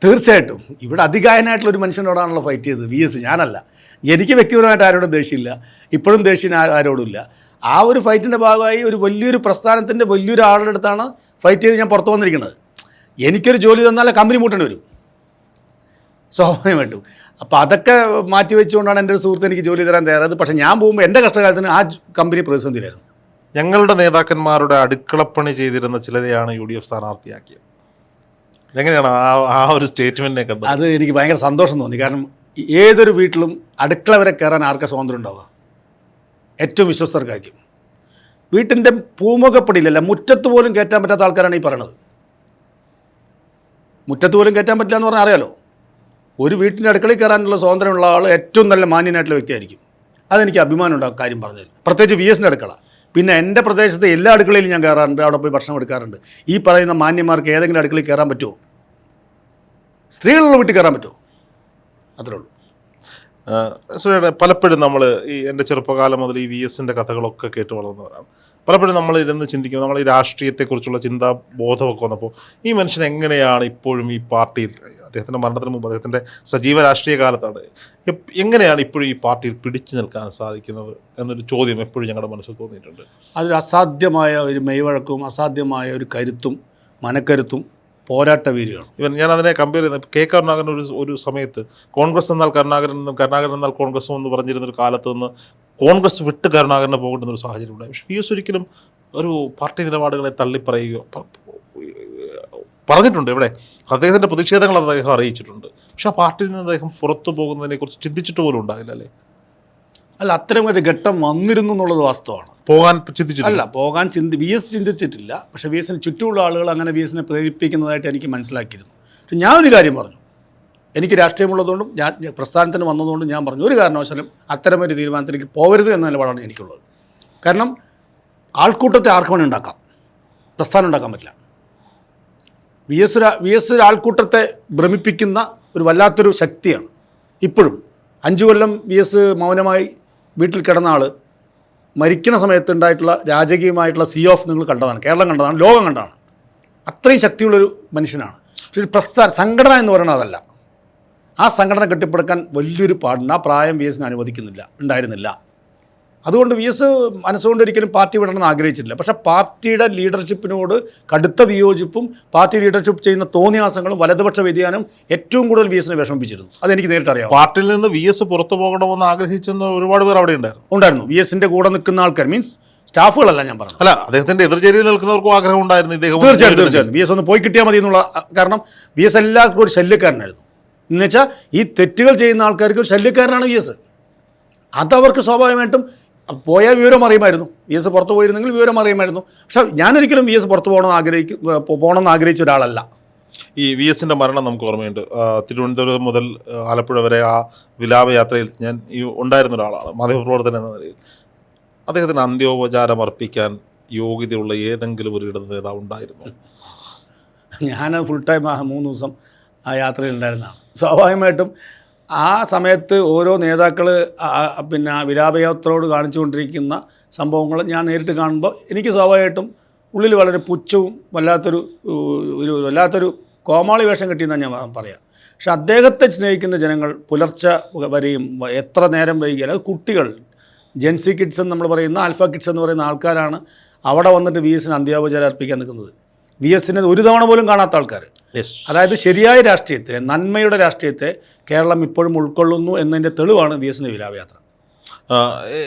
തീർച്ചയായിട്ടും ഇവിടെ അതികായനായിട്ടുള്ള ഒരു മനുഷ്യനോടാണല്ലോ ഫൈറ്റ് ചെയ്തത് വി എസ്. ഞാനല്ല. എനിക്ക് വ്യക്തിപരമായിട്ട് ആരോടും ദേഷ്യമില്ല, ഇപ്പോഴും ദേഷ്യം ആരോടുമില്ല. ആ ഒരു ഫൈറ്റിൻ്റെ ഭാഗമായി ഒരു വലിയൊരു പ്രസ്ഥാനത്തിൻ്റെ വലിയൊരു ആളുടെ അടുത്താണ് ഫൈറ്റ് ചെയ്ത് ഞാൻ പുറത്തു വന്നിരിക്കുന്നത്. എനിക്കൊരു ജോലി തന്നാലേ കമ്പനി മൂട്ടേണ്ടി വരും സ്വാഭാവികമായിട്ടും. അപ്പോൾ അതൊക്കെ മാറ്റി വെച്ചുകൊണ്ടാണ് എൻ്റെ ഒരു സുഹൃത്ത് എനിക്ക് ജോലി തരാൻ തയ്യാറായത്. പക്ഷേ ഞാൻ പോകുമ്പോൾ എൻ്റെ കഷ്ടകാലത്തിന് ആ കമ്പനി പ്രതിസന്ധിയിലായിരുന്നു. ഞങ്ങളുടെ നേതാക്കന്മാരുടെ അടുക്കളപ്പണി ചെയ്തിരുന്ന ചിലരെയാണ് UDF സ്ഥാനാർത്ഥിയാക്കിയത്. എങ്ങനെയാണ് ആ ഒരു സ്റ്റേറ്റ്മെൻറ്റിനെ കണ്ടത്? അത് എനിക്ക് ഭയങ്കര സന്തോഷം തോന്നി. കാരണം ഏതൊരു വീട്ടിലും അടുക്കള വരെ കയറാൻ ആർക്കാ സ്വാതന്ത്ര്യം ഉണ്ടാവുക? ഏറ്റവും വിശ്വസ്തർക്കായിരിക്കും. വീട്ടിൻ്റെ പൂമുഖപ്പടിയിലല്ല, മുറ്റത്ത് പോലും കയറ്റാൻ പറ്റാത്ത ആൾക്കാരാണ് ഈ പറയണത്. മുറ്റത്ത് പോലും കയറ്റാൻ പറ്റില്ല എന്ന് പറഞ്ഞാൽ അറിയാലോ. ഒരു വീട്ടിൻ്റെ അടുക്കളയിൽ കയറാനുള്ള സ്വാതന്ത്ര്യമുള്ള ആൾ ഏറ്റവും നല്ല മാന്യനായിട്ടുള്ള വ്യക്തിയായിരിക്കും. അതെനിക്ക് അഭിമാനം ഉണ്ടാകും കാര്യം പറഞ്ഞതിൽ. പ്രത്യേകിച്ച് വി എസിൻ്റെ അടുക്കള. പിന്നെ എൻ്റെ പ്രദേശത്തെ എല്ലാ അടുക്കളയിലും ഞാൻ കയറാറുണ്ട്, അവിടെ പോയി ഭക്ഷണം എടുക്കാറുണ്ട്. ഈ പറയുന്ന മാന്യന്മാർക്ക് ഏതെങ്കിലും അടുക്കളയിൽ കയറാൻ പറ്റുമോ? സ്ത്രീകളുള്ള വീട്ടിൽ കയറാൻ പറ്റുമോ? അത്രേ ഉള്ളൂ. സുരേഷ്, പലപ്പോഴും നമ്മൾ എൻ്റെ ചെറുപ്പകാലം മുതൽ ഈ VS-ൻ്റെ കഥകളൊക്കെ കേട്ട് വളർന്നവരാണ്. പലപ്പോഴും നമ്മൾ ഇരുന്ന് ചിന്തിക്കും, നമ്മൾ ഈ രാഷ്ട്രീയത്തെക്കുറിച്ചുള്ള ചിന്താബോധമൊക്കെ വന്നപ്പോൾ ഈ മനുഷ്യൻ എങ്ങനെയാണ് ഇപ്പോഴും ഈ പാർട്ടിയിൽ, അദ്ദേഹത്തിൻ്റെ മരണത്തിന് മുമ്പ് അദ്ദേഹത്തിൻ്റെ സജീവ രാഷ്ട്രീയ കാലത്താണ്, എങ്ങനെയാണ് ഇപ്പോഴും ഈ പാർട്ടിയിൽ പിടിച്ചു നിൽക്കാൻ സാധിക്കുന്നത് എന്നൊരു ചോദ്യം എപ്പോഴും ഞങ്ങളുടെ മനസ്സിൽ തോന്നിയിട്ടുണ്ട്. അതൊരു അസാധ്യമായ ഒരു മെയ്വഴക്കവും അസാധ്യമായ ഒരു കരുത്തും മനക്കരുത്തും പോരാട്ട വീര്യമാണ്. ഇവൻ ഞാൻ അതിനെ കമ്പയർ ചെയ്യുന്നത് K. കരുണാകരൻ ഒരു സമയത്ത് കോൺഗ്രസ് എന്നാൽ കരുണാകരൻ എന്നാൽ കോൺഗ്രസും എന്ന് പറഞ്ഞിരുന്നൊരു കാലത്ത് നിന്ന് കോൺഗ്രസ് വിട്ട് കരുണാകരന് പോകേണ്ടുന്നൊരു സാഹചര്യം ഉണ്ടായി. പക്ഷേ VS ഒരിക്കലും ഒരു പാർട്ടി നിലപാടുകളെ തള്ളിപ്പറയുകയോ പറഞ്ഞിട്ടുണ്ട്. ഇവിടെ അദ്ദേഹത്തിൻ്റെ പ്രതിഷേധങ്ങൾ അദ്ദേഹം അറിയിച്ചിട്ടുണ്ട്. പക്ഷെ ആ പാർട്ടിയിൽ നിന്ന് അദ്ദേഹം പുറത്തു പോകുന്നതിനെക്കുറിച്ച് ചിന്തിച്ചിട്ട് പോലും ഉണ്ടായില്ല അല്ലേ? അല്ല, അത്തരം ഒരു ഘട്ടം വന്നിരുന്നു എന്നുള്ളത് വാസ്തവമാണ്. പോകാൻ ചിന്തിച്ചിട്ടില്ല. VS ചിന്തിച്ചിട്ടില്ല. പക്ഷേ VS-ന് ചുറ്റുമുള്ള ആളുകൾ അങ്ങനെ VS-നെ പ്രേരിപ്പിക്കുന്നതായിട്ട് എനിക്ക് മനസ്സിലാക്കിയിരുന്നു. പക്ഷെ ഞാനൊരു കാര്യം പറഞ്ഞു, എനിക്ക് രാഷ്ട്രീയമുള്ളതുകൊണ്ടും ഞാൻ പ്രസ്ഥാനത്തിന് വന്നതുകൊണ്ടും ഞാൻ പറഞ്ഞു, ഒരു കാരണവശാലും അത്തരമൊരു തീരുമാനത്തിലേക്ക് പോകരുത് എന്ന നിലപാടാണ് എനിക്കുള്ളത്. കാരണം ആൾക്കൂട്ടത്തെ ആർക്ക് വേണം ഉണ്ടാക്കാം, പ്രസ്ഥാനം ഉണ്ടാക്കാൻ പറ്റില്ല. VS ആൾക്കൂട്ടത്തെ ഭ്രമിപ്പിക്കുന്ന ഒരു വല്ലാത്തൊരു ശക്തിയാണ്. ഇപ്പോഴും 5 കൊല്ലം VS മൗനമായി വീട്ടിൽ കിടന്ന ആൾ മരിക്കുന്ന സമയത്ത് ഉണ്ടായിട്ടുള്ള രാജകീയമായിട്ടുള്ള ഓഫ് നിങ്ങൾ കണ്ടതാണ്, കേരളം കണ്ടതാണ്, ലോകം കണ്ടതാണ്. അത്രയും ശക്തിയുള്ളൊരു മനുഷ്യനാണ്. പക്ഷേ ഒരു സംഘടന എന്ന് പറയുന്നത് അതല്ല. ആ സംഘടന കെട്ടിപ്പടുക്കാൻ വലിയൊരു പാടുണ്ട്. ആ പ്രായം VS-ന് ഉണ്ടായിരുന്നില്ല. അതുകൊണ്ട് VS മനസ്സുകൊണ്ട് ഒരിക്കലും പാർട്ടി വിടണമെന്ന് ആഗ്രഹിച്ചിട്ടില്ല. പക്ഷേ പാർട്ടിയുടെ ലീഡർഷിപ്പിനോട് കടുത്ത വിയോജിപ്പും പാർട്ടി ലീഡർഷിപ്പ് ചെയ്യുന്ന തോന്നിയാസങ്ങളും വലതുപക്ഷ വ്യതിയാനം ഏറ്റവും കൂടുതൽ VS-നെ വിഷമിപ്പിച്ചിരുന്നു. അതെനിക്ക് നേരിട്ട് അറിയാം. പാർട്ടിയിൽ നിന്ന് VS പുറത്തു പോകണമെന്ന് ആഗ്രഹിച്ചെന്ന് ഒരുപാട് പേർ അവിടെ ഉണ്ടായിരുന്നു. VS-ന്റെ കൂടെ നിൽക്കുന്ന ആൾക്കാർ, മീൻസ് സ്റ്റാഫുകളല്ല ഞാൻ പറഞ്ഞു. അല്ല, അദ്ദേഹത്തിന്റെ എതിർചേരിയിൽ നിൽക്കുന്നവർക്കും ആഗ്രഹം ഉണ്ടായിരുന്നു. തീർച്ചയായിട്ടും VS ഒന്ന് പോയി കിട്ടിയാൽ മതി എന്നുള്ള കാരണം VS എല്ലാവർക്കും ഒരു ശല്യക്കാരനായിരുന്നു. എന്നുവെച്ചാൽ ഈ തെറ്റുകൾ ചെയ്യുന്ന ആൾക്കാർക്ക് ഒരു ശല്യക്കാരനാണ് VS. അതവർക്ക് സ്വാഭാവികമായിട്ടും പോയാൽ വിവരം അറിയുമായിരുന്നു. VS പുറത്ത് പോയിരുന്നെങ്കിൽ വിവരം അറിയുമായിരുന്നു. പക്ഷെ ഞാനൊരിക്കലും VS പുറത്ത് പോകണമെന്ന് ആഗ്രഹിച്ച ഒരാളല്ല. ഈ VS-ന്റെ മരണം നമുക്ക് ഓർമ്മയുണ്ട്. തിരുവനന്തപുരം മുതൽ ആലപ്പുഴ വരെ ആ വിലാപയാത്രയിൽ ഞാൻ ഉണ്ടായിരുന്ന ഒരാളാണ്, മാധ്യമപ്രവർത്തകൻ എന്ന നിലയിൽ. അദ്ദേഹത്തിന് അന്ത്യോപചാരം അർപ്പിക്കാൻ യോഗ്യതയുള്ള ഏതെങ്കിലും ഒരു ഇടത് നേതാവ് ഉണ്ടായിരുന്നു? ഞാൻ ഫുൾ ടൈം 3 ദിവസം ആ യാത്രയിൽ ഉണ്ടായിരുന്നതാണ്. സ്വാഭാവികമായിട്ടും ആ സമയത്ത് ഓരോ നേതാക്കൾ പിന്നെ വിലാപയാത്രയോട് കാണിച്ചുകൊണ്ടിരിക്കുന്ന സംഭവങ്ങൾ ഞാൻ നേരിട്ട് കാണുമ്പോൾ എനിക്ക് സ്വാഭാവികമായിട്ടും ഉള്ളിൽ വളരെ പുച്ഛവും വല്ലാത്തൊരു കോമാളി വേഷം കിട്ടിയെന്നാണ് ഞാൻ പറയാം. പക്ഷെ അദ്ദേഹത്തെ സ്നേഹിക്കുന്ന ജനങ്ങൾ പുലർച്ചെ വരെയും എത്ര നേരം വൈകിയാൽ, അത് കുട്ടികൾ, ജെൻസി കിഡ്സ് എന്ന് നമ്മൾ പറയുന്ന, ആൽഫ കിഡ്സ് എന്ന് പറയുന്ന ആൾക്കാരാണ് അവിടെ വന്നിട്ട് VS-ന് അന്ത്യോപചാരം അർപ്പിക്കാൻ നിൽക്കുന്നത്. VS-നെ ഒരു തവണ പോലും കാണാത്ത ആൾക്കാർ. അതായത് ശരിയായ രാഷ്ട്രീയത്തെ, നന്മയുടെ രാഷ്ട്രീയത്തെ കേരളം ഇപ്പോഴും ഉൾക്കൊള്ളുന്നു എന്നതിൻ്റെ തെളിവാണ് VS-ന്റെ വിലാപയാത്ര.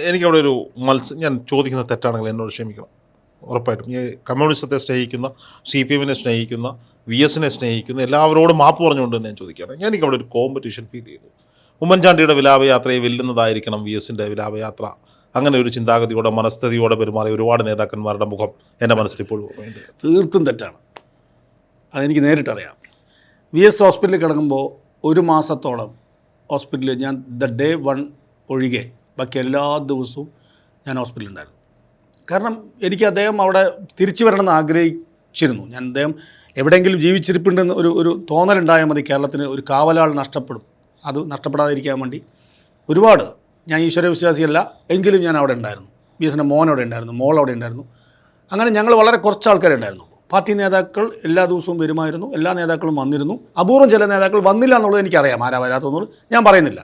എനിക്കവിടെ ഒരു ഞാൻ ചോദിക്കുന്ന തെറ്റാണെങ്കിൽ എന്നോട് ക്ഷമിക്കണം. ഉറപ്പായിട്ടും ഈ കമ്മ്യൂണിസത്തെ സ്നേഹിക്കുന്ന, CPM-നെ സ്നേഹിക്കുന്ന, VS-നെ സ്നേഹിക്കുന്ന എല്ലാവരോടും മാപ്പ് പറഞ്ഞുകൊണ്ട് തന്നെ ഞാൻ ചോദിക്കുകയാണ്. എനിക്കവിടെ ഒരു കോമ്പറ്റീഷൻ ഫീൽ ചെയ്തു. ഉമ്മൻചാണ്ടിയുടെ വിലാപയാത്രയെ വെല്ലുന്നതായിരിക്കണം VS-ന്റെ വിലാപയാത്ര. അങ്ങനെ ഒരു ചിന്താഗതിയോടെ, മനസ്ഥിതിയോടെ പെരുമാറിയ ഒരുപാട് നേതാക്കന്മാരുടെ മുഖം എൻ്റെ മനസ്സിൽ ഇപ്പോഴും ഓർമ്മയുണ്ട്. തീർത്തും തെറ്റാണ്. അതെനിക്ക് നേരിട്ടറിയാം. VS ഹോസ്പിറ്റലിൽ കിടക്കുമ്പോൾ 1 മാസത്തോളം ഹോസ്പിറ്റലിൽ ഞാൻ Day 1 ഒഴികെ ബാക്കി എല്ലാ ദിവസവും ഞാൻ ഹോസ്പിറ്റലിലുണ്ടായിരുന്നു. കാരണം എനിക്ക് അദ്ദേഹം അവിടെ തിരിച്ചു വരണമെന്ന് ആഗ്രഹിച്ചിരുന്നു. അദ്ദേഹം എവിടെയെങ്കിലും ജീവിച്ചിരിപ്പുണ്ടെന്ന് ഒരു തോന്നലുണ്ടായാൽ മതി, കേരളത്തിന് ഒരു കാവലാൾ നഷ്ടപ്പെടും. അത് നഷ്ടപ്പെടാതിരിക്കാൻ വേണ്ടി ഒരുപാട്, ഞാൻ ഈശ്വര വിശ്വാസിയല്ല എങ്കിലും ഞാൻ അവിടെ ഉണ്ടായിരുന്നു. VS-ൻ്റെ മോൻ അവിടെ ഉണ്ടായിരുന്നു, മോൾ അവിടെ ഉണ്ടായിരുന്നു. അങ്ങനെ ഞങ്ങൾ വളരെ കുറച്ച് ആൾക്കാരെ ഉണ്ടായിരുന്നു. പാർട്ടി നേതാക്കൾ എല്ലാ ദിവസവും വരുമായിരുന്നു, എല്ലാ നേതാക്കളും വന്നിരുന്നു. അപൂർവം ചില നേതാക്കൾ വന്നില്ല എന്നുള്ളത് എനിക്കറിയാം, ആരാ വരാത്തെന്നുള്ളത് ഞാൻ പറയുന്നില്ല.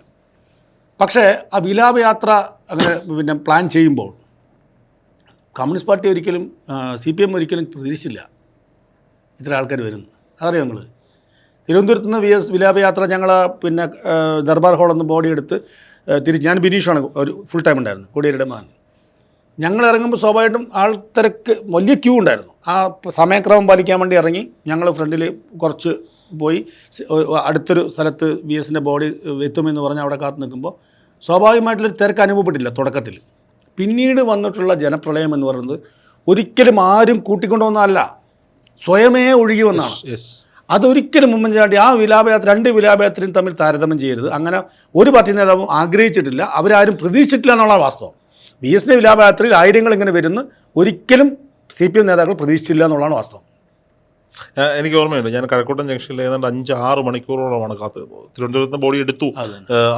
പക്ഷേ ആ വിലാപയാത്ര അങ്ങനെ പ്ലാൻ ചെയ്യുമ്പോൾ കമ്മ്യൂണിസ്റ്റ് പാർട്ടി ഒരിക്കലും, CPM ഒരിക്കലും പ്രതീക്ഷിച്ചില്ല ഇത്ര ആൾക്കാർ വരുന്നു. അതറിയാം നിങ്ങൾ. തിരുവനന്തപുരത്ത് നിന്ന് VS വിലാപയാത്ര ഞങ്ങൾ ദർബാർ ഹാളിൽ നിന്ന് ബോഡി എടുത്ത് ഞാൻ ബിനീഷാണ് ഒരു ഫുൾ ടൈം ഉണ്ടായിരുന്നു, കോടിയേരിയുടെ മകൻ. ഞങ്ങൾ ഇറങ്ങുമ്പോൾ സ്വാഭാവികമായിട്ടും ആൾത്തിരക്ക് വലിയ ക്യൂ ഉണ്ടായിരുന്നു. ആ സമയക്രമം പാലിക്കാൻ വേണ്ടി ഇറങ്ങി ഞങ്ങൾ ഫ്രണ്ടിൽ കുറച്ച് പോയി അടുത്തൊരു സ്ഥലത്ത് VS-ൻ്റെ ബോഡി എത്തുമെന്ന് പറഞ്ഞ് അവിടെ കാത്തു നിൽക്കുമ്പോൾ സ്വാഭാവികമായിട്ടുള്ളൊരു തിരക്ക് അനുഭവപ്പെട്ടില്ല തുടക്കത്തിൽ. പിന്നീട് വന്നിട്ടുള്ള ജനപ്രളയം എന്ന് പറയുന്നത് ഒരിക്കലും ആരും കൂട്ടിക്കൊണ്ടുവന്നതല്ല, സ്വയമേ ഒഴുകി വന്നതാണ്. അതൊരിക്കലും ഉമ്മൻചാണ്ടി ആ വിലാപയാത്ര, 2 വിലാപയാത്രയും തമ്മിൽ താരതമ്യം ചെയ്യരുത്. അങ്ങനെ ഒരു പാർട്ടി നേതാവും ആഗ്രഹിച്ചിട്ടില്ല, അവരാരും പ്രതീക്ഷിച്ചിട്ടില്ല എന്നുള്ള വാസ്തവം. VS-ന്റെ വിലാപയാത്രയിൽ ആയിരങ്ങൾ ഇങ്ങനെ വരുന്നു ഒരിക്കലും CPM നേതാക്കൾ പ്രതീക്ഷിച്ചില്ല എന്നുള്ളതാണ് വാസ്തവം. എനിക്ക് ഓർമ്മയുണ്ട്, ഞാൻ കഴക്കൂട്ടം ജംഗ്ഷനിൽ ഏതാണ്ട് 5-6 മണിക്കൂറോളമാണ് കാത്തു നിന്നത്. തിരുവനന്തപുരത്ത് ബോഡി എടുത്തു,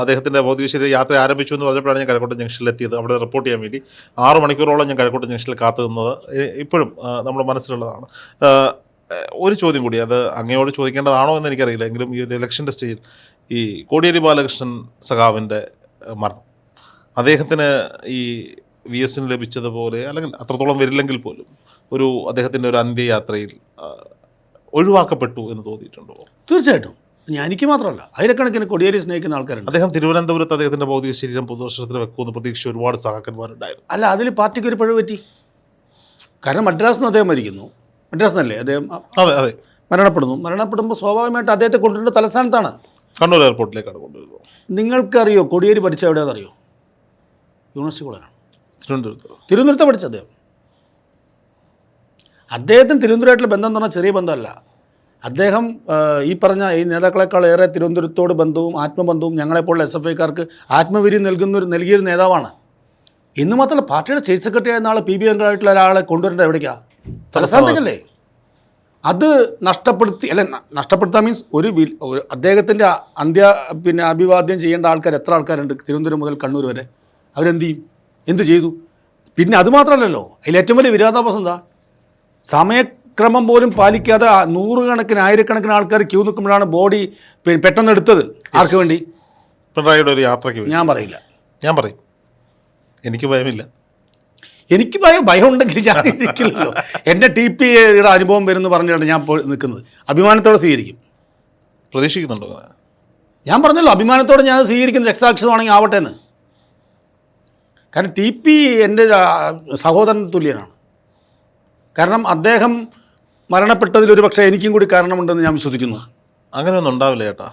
അദ്ദേഹത്തിൻ്റെ ഭൗതികശരീര യാത്ര ആരംഭിച്ചു എന്ന് പറഞ്ഞപ്പോഴാണ് ഞാൻ കഴക്കൂട്ടം ജംഗ്ഷനിൽ എത്തിയത്. അവിടെ റിപ്പോർട്ട് ചെയ്യാൻ വേണ്ടി 6 മണിക്കൂറോളം ഞാൻ കഴക്കൂട്ടം ജംഗ്ഷനിൽ കാത്തു നിന്നത് ഇപ്പോഴും നമ്മുടെ മനസ്സിലുള്ളതാണ്. ഒരു ചോദ്യം കൂടി, അത് അങ്ങയോട് ചോദിക്കേണ്ടതാണോ എന്ന് എനിക്കറിയില്ല, എങ്കിലും ഈ ഒരു ഇലക്ഷൻ്റെ സ്റ്റേജിൽ ഈ കോടിയേരി ബാലകൃഷ്ണൻ സഖാവിൻ്റെ മരണം, അദ്ദേഹത്തിന് ഈ VS ലഭിച്ചതുപോലെ അല്ലെങ്കിൽ അത്രത്തോളം വരില്ലെങ്കിൽ പോലും അദ്ദേഹത്തിൻ്റെ ഒരു അന്ത്യയാത്രയിൽ ഒഴിവാക്കപ്പെട്ടു എന്ന് തോന്നിയിട്ടുണ്ടോ? തീർച്ചയായിട്ടും. എനിക്ക് മാത്രമല്ല, ആയിരക്കണക്കിന് കൊടിയേരി സ്നേഹിക്കുന്ന ആൾക്കാരുണ്ട്. അദ്ദേഹം തിരുവനന്തപുരത്ത് അദ്ദേഹത്തിൻ്റെ ഭൗതിക ശരീരം പൊതുദർശനത്തിന് വെക്കുമെന്ന് പ്രതീക്ഷിച്ച ഒരുപാട് സഹാക്കന്മാരുണ്ടായിരുന്നു. അല്ല, അതിൽ പാർട്ടിക്ക് ഒരു പിഴവ് പറ്റി. കാരണം മദ്രാസിൽ നിന്ന് അദ്ദേഹം മരിക്കുന്നു, മദ്രാസിനല്ലേ അദ്ദേഹം അതെ മരണപ്പെടുമ്പോൾ സ്വാഭാവികമായിട്ട് അദ്ദേഹത്തെ കൊണ്ടുവരുന്ന തലസ്ഥാനത്താണ്, കണ്ണൂർ എയർപോർട്ടിലേക്കാണ് കൊണ്ടുവരുന്നത്. നിങ്ങൾക്കറിയോ കൊടിയേരി പഠിച്ച എവിടെയാണെന്നറിയോ? യൂണിവേഴ്സിറ്റി കോളേജാണ്, തിരുവനന്തപുരത്ത് പഠിച്ചത്. അദ്ദേഹത്തിന് തിരുവനന്തപുരമായിട്ടുള്ള ബന്ധം എന്ന് പറഞ്ഞാൽ ചെറിയ ബന്ധമല്ല. അദ്ദേഹം ഈ പറഞ്ഞ ഈ നേതാക്കളെക്കാൾ ഏറെ തിരുവനന്തപുരത്തോട് ബന്ധവും ആത്മബന്ധവും ഞങ്ങളെപ്പോലുള്ള SFIക്കാർക്ക് ആത്മവീര്യം നൽകിയൊരു നേതാവാണ്. ഇന്ന് മാത്രമല്ല, പാർട്ടിയുടെ സ്റ്റേറ്റ് സെക്രട്ടറി ആയ നാളെ PB അംഗമായിട്ടുള്ള ഒരാളെ കൊണ്ടുവരേണ്ടത് എവിടേക്കാണ്? തലസ്ഥാനത്തേക്കല്ലേ. അത് നഷ്ടപ്പെടുത്താൻ മീൻസ് ഒരു അദ്ദേഹത്തിൻ്റെ അഭിവാദ്യം ചെയ്യേണ്ട ആൾക്കാർ എത്ര ആൾക്കാരുണ്ട് തിരുവനന്തപുരം മുതൽ കണ്ണൂർ വരെ? എന്ത് ചെയ്തു? പിന്നെ അതുമാത്രമല്ലല്ലോ, അതിലേറ്റവും വലിയ വിരോധാഭാസം എന്താ? സമയക്രമം പോലും പാലിക്കാതെ നൂറുകണക്കിന് ആയിരക്കണക്കിന് ആൾക്കാർ ക്യൂ നിൽക്കുമ്പോഴാണ് ബോഡി പെട്ടെന്ന് എടുത്തത്. ആർക്ക് വേണ്ടി? പിണറായിയുടെ ഒരു യാത്രയ്ക്ക്. ഞാൻ പറയും, എനിക്ക് ഭയമില്ല. എനിക്ക് ഭയം ഉണ്ടെങ്കിൽ ഞാൻ ഇരിക്കില്ലല്ലോ. എൻ്റെ TPയുടെ അനുഭവം വരുമെന്ന് പറഞ്ഞിട്ടാണ് ഞാൻ നിൽക്കുന്നത്. അഭിമാനത്തോടെ സ്വീകരിക്കും. പ്രതീക്ഷിക്കുന്നുണ്ടോ? ഞാൻ പറഞ്ഞല്ലോ, അഭിമാനത്തോടെ ഞാൻ സ്വീകരിക്കുന്ന രക്തസാക്ഷിതമാണെങ്കിൽ ആവട്ടെ എന്ന്. കാരണം TP എൻ്റെ സഹോദരൻ തുല്യനാണ്. കാരണം അദ്ദേഹം മരണപ്പെട്ടതിൽ ഒരു പക്ഷേ എനിക്കും കൂടി കാരണമുണ്ടെന്ന് ഞാൻ വിശ്വസിക്കുന്നു. അങ്ങനെയൊന്നും ഉണ്ടാവില്ല ചേട്ടാ.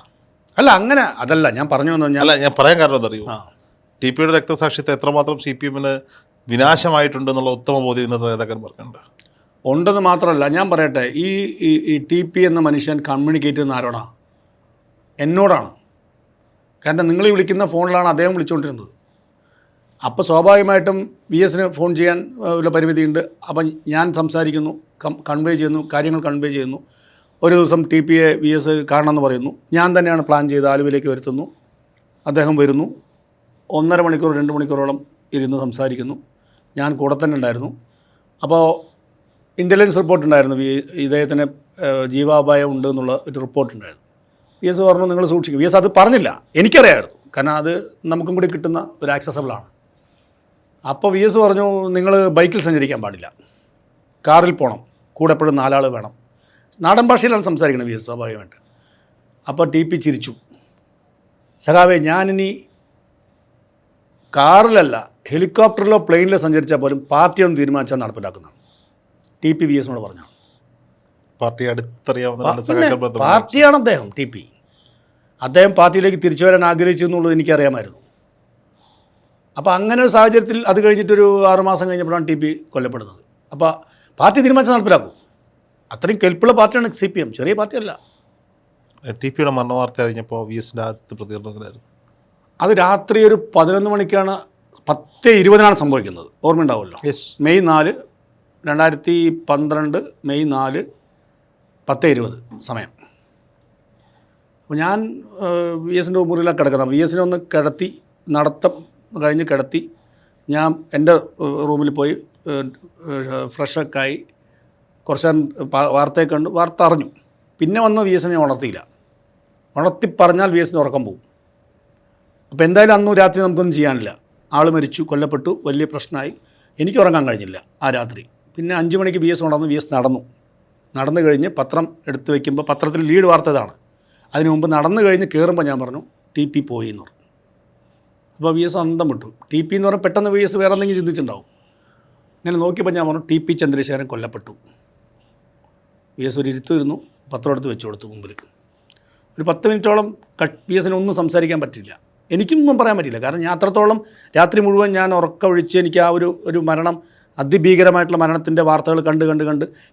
അതല്ല ഞാൻ പറഞ്ഞു വന്നു. ഞാൻ പറയാൻ കാരണം എന്തറിയോ, TPയുടെ രക്തസാക്ഷിത്വം എത്രമാത്രം CPM-ന് വിനാശമായിട്ടുണ്ടെന്നുള്ള ഉത്തമ ബോധ്യം ഇന്നത്തെ നേതാക്കന്മാർക്കുണ്ട്. ഉണ്ടെന്ന് മാത്രമല്ല, ഞാൻ പറയട്ടെ, ഈ TP എന്ന മനുഷ്യൻ കമ്മ്യൂണിക്കേറ്റ് ചെയ്യുന്ന ആരോടാ? എന്നോടാണ്. കാരണം നിങ്ങൾ ഈ വിളിക്കുന്ന ഫോണിലാണ് അദ്ദേഹം വിളിച്ചുകൊണ്ടിരുന്നത്. അപ്പോൾ സ്വാഭാവികമായിട്ടും VS-ന് ഫോൺ ചെയ്യാൻ ഉള്ള പരിമിതിയുണ്ട്. അപ്പം ഞാൻ സംസാരിക്കുന്നു, കാര്യങ്ങൾ കൺവേ ചെയ്യുന്നു. ഒരു ദിവസം TPയെ VS കാണണമെന്ന് പറയുന്നു. ഞാൻ തന്നെയാണ് പ്ലാൻ ചെയ്ത് ആലുവയിലേക്ക് വരുത്തുന്നു. അദ്ദേഹം വരുന്നു, 1.5 മണിക്കൂർ 2 മണിക്കൂറോളം ഇരുന്ന് സംസാരിക്കുന്നു. ഞാൻ കൂടെ തന്നെ ഉണ്ടായിരുന്നു. അപ്പോൾ ഇൻ്റലിജൻസ് റിപ്പോർട്ടുണ്ടായിരുന്നു, ഇദ്ദേഹത്തിന് ജീവാപായം ഉണ്ട് എന്നുള്ള ഒരു റിപ്പോർട്ടുണ്ടായിരുന്നു. VS പറഞ്ഞു നിങ്ങൾ സൂക്ഷിക്കും. VS അത് പറഞ്ഞില്ല, എനിക്കറിയാമായിരുന്നു. കാരണം അത് നമുക്കും കൂടി കിട്ടുന്ന ഒരു ആക്സസബിളാണ്. അപ്പോൾ VS പറഞ്ഞു നിങ്ങൾ ബൈക്കിൽ സഞ്ചരിക്കാൻ പാടില്ല, കാറിൽ പോകണം, കൂടെ എപ്പോഴും 4 ആൾ വേണം. നാടൻ ഭാഷയിലാണ് സംസാരിക്കുന്നത് VS സ്വാഭാവികമായിട്ട്. അപ്പോൾ TP ചിരിച്ചു. സഖാവേ, ഞാനിനി കാറിലല്ല ഹെലികോപ്റ്ററിലോ പ്ലെയിനിലോ സഞ്ചരിച്ചാൽ പോലും പാർട്ടി ഒന്ന് തീരുമാനിച്ചാൽ നടപ്പിലാക്കുന്നതാണ്. TP VS-നോട് പറഞ്ഞാണ്. പാർട്ടിയാണ് അദ്ദേഹം. TP അദ്ദേഹം പാർട്ടിയിലേക്ക് തിരിച്ചു വരാൻ ആഗ്രഹിച്ചു എന്നുള്ളത് എനിക്കറിയാമായിരുന്നു. അപ്പോൾ അങ്ങനെ ഒരു സാഹചര്യത്തിൽ അത് കഴിഞ്ഞിട്ടൊരു 6 മാസം കഴിഞ്ഞപ്പോഴാണ് TP കൊല്ലപ്പെടുന്നത്. അപ്പോൾ പാർട്ടി തീരുമാനിച്ച് നടപ്പിലാക്കും. അത്രയും കെൽപ്പുള്ള പാർട്ടിയാണ് CPM, ചെറിയ പാർട്ടിയല്ല. TPയുടെ മരണവാർത്ത കഴിഞ്ഞപ്പോൾ VS-ൻ്റെ ആദ്യത്തെ പ്രതികരണങ്ങളായിരുന്നു. അത് രാത്രി ഒരു 11 മണിക്കാണ്, 10:20 സംഭവിക്കുന്നത്. ഓർമ്മയുണ്ടാവുമല്ലോ. മെയ് 4, 2012 മെയ് 4, 10:20 സമയം. അപ്പോൾ ഞാൻ VS-ൻ്റെ മുറിയിലാണ് കിടക്കുന്നത്. VS-നെ ഒന്ന് കിടത്തി, നടത്തം കഴിഞ്ഞ് കിടത്തി, ഞാൻ എൻ്റെ റൂമിൽ പോയി ഫ്രഷൊക്കെ ആയി കുറച്ച് വാർത്തയെ കണ്ടു, വാർത്ത അറിഞ്ഞു. പിന്നെ വന്ന് VS-നെ ഉണർത്തിയില്ല. ഉണർത്തി പറഞ്ഞാൽ VS-ന് ഉറക്കം പോകും. അപ്പോൾ എന്തായാലും അന്ന് രാത്രി നമുക്കൊന്നും ചെയ്യാനില്ല. ആൾ മരിച്ചു, കൊല്ലപ്പെട്ടു, വലിയ പ്രശ്നമായി. എനിക്ക് ഉറങ്ങാൻ കഴിഞ്ഞില്ല ആ രാത്രി. പിന്നെ 5 മണിക്ക് VS ഉണർന്നു. VS നടന്നു കഴിഞ്ഞ് പത്രം എടുത്ത് വയ്ക്കുമ്പോൾ പത്രത്തിൽ ലീഡ് വാർത്ത ഇതാണ്. അതിന് മുമ്പ് നടന്നു കഴിഞ്ഞ് കയറുമ്പോൾ ഞാൻ പറഞ്ഞു TP പോയി എന്ന് പറഞ്ഞു. അപ്പോൾ VS അന്തം വിട്ടു. TP എന്ന് പറഞ്ഞാൽ പെട്ടെന്ന് VS വേറെ എന്തെങ്കിലും ചിന്തിച്ചിട്ടുണ്ടാവും. ഇങ്ങനെ നോക്കിയപ്പോൾ ഞാൻ പറഞ്ഞു TP ചന്ദ്രശേഖരൻ കൊല്ലപ്പെട്ടു. VS ഒരു ഇരുത്തുമായിരുന്നു, പത്രം എടുത്ത് വെച്ചു കൊടുത്തു മുമ്പിൽ. ഒരു 10 മിനിറ്റോളം VS-ന് ഒന്നും സംസാരിക്കാൻ പറ്റില്ല. എനിക്കൊന്നും പറയാൻ പറ്റില്ല. കാരണം ഞാൻ അത്രത്തോളം രാത്രി മുഴുവൻ ഞാൻ ഉറക്കമൊഴിച്ച് എനിക്ക് ആ ഒരു മരണം, അതിഭീകരമായിട്ടുള്ള മരണത്തിൻ്റെ വാർത്തകൾ കണ്ട്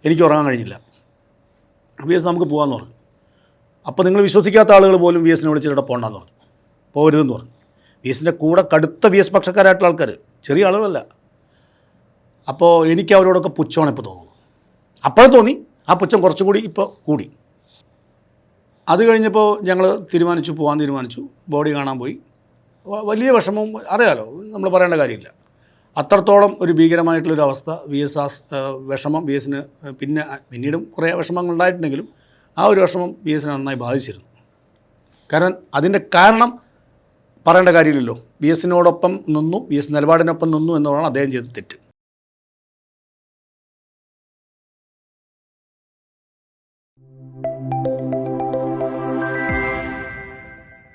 എനിക്ക് ഉറങ്ങാൻ കഴിഞ്ഞില്ല. VS നമുക്ക് പോകാമെന്ന് പറഞ്ഞു. അപ്പോൾ നിങ്ങൾ വിശ്വസിക്കാത്ത ആളുകൾ പോലും VS-നെ വിളിച്ചിട്ട് പോകണ്ടെന്ന് പറഞ്ഞു, പോകരുതെന്ന് പറഞ്ഞു. VS-ൻ്റെ കൂടെ കടുത്ത VS പക്ഷക്കാരായിട്ടുള്ള ആൾക്കാർ, ചെറിയ ആളുകളല്ല. അപ്പോൾ എനിക്ക് അവരോടൊക്കെ പുച്ഛമാണ് ഇപ്പോൾ തോന്നുന്നത്. അപ്പോഴും തോന്നി, ആ പുച്ഛം കുറച്ചും കൂടി ഇപ്പോൾ കൂടി. അത് കഴിഞ്ഞപ്പോൾ ഞങ്ങൾ പോകാൻ തീരുമാനിച്ചു. ബോഡി കാണാൻ പോയി. വലിയ വിഷമവും അറിയാലോ, നമ്മൾ പറയേണ്ട കാര്യമില്ല. അത്രത്തോളം ഒരു ഭീകരമായിട്ടുള്ളൊരു അവസ്ഥ വിഷമം വി എസിന് പിന്നീടും കുറേ വിഷമങ്ങൾ ഉണ്ടായിട്ടുണ്ടെങ്കിലും ആ ഒരു വിഷമം വി എസിനെ നന്നായി ബാധിച്ചിരുന്നു. കാരണം അതിൻ്റെ കാരണം പറയേണ്ട കാര്യമില്ലല്ലോ. വി എസിനോടൊപ്പം നിന്നു, വി എസ് നിലപാടിനൊപ്പം നിന്നു എന്നുള്ളതാണ് അദ്ദേഹം ചെയ്ത തെറ്റ്.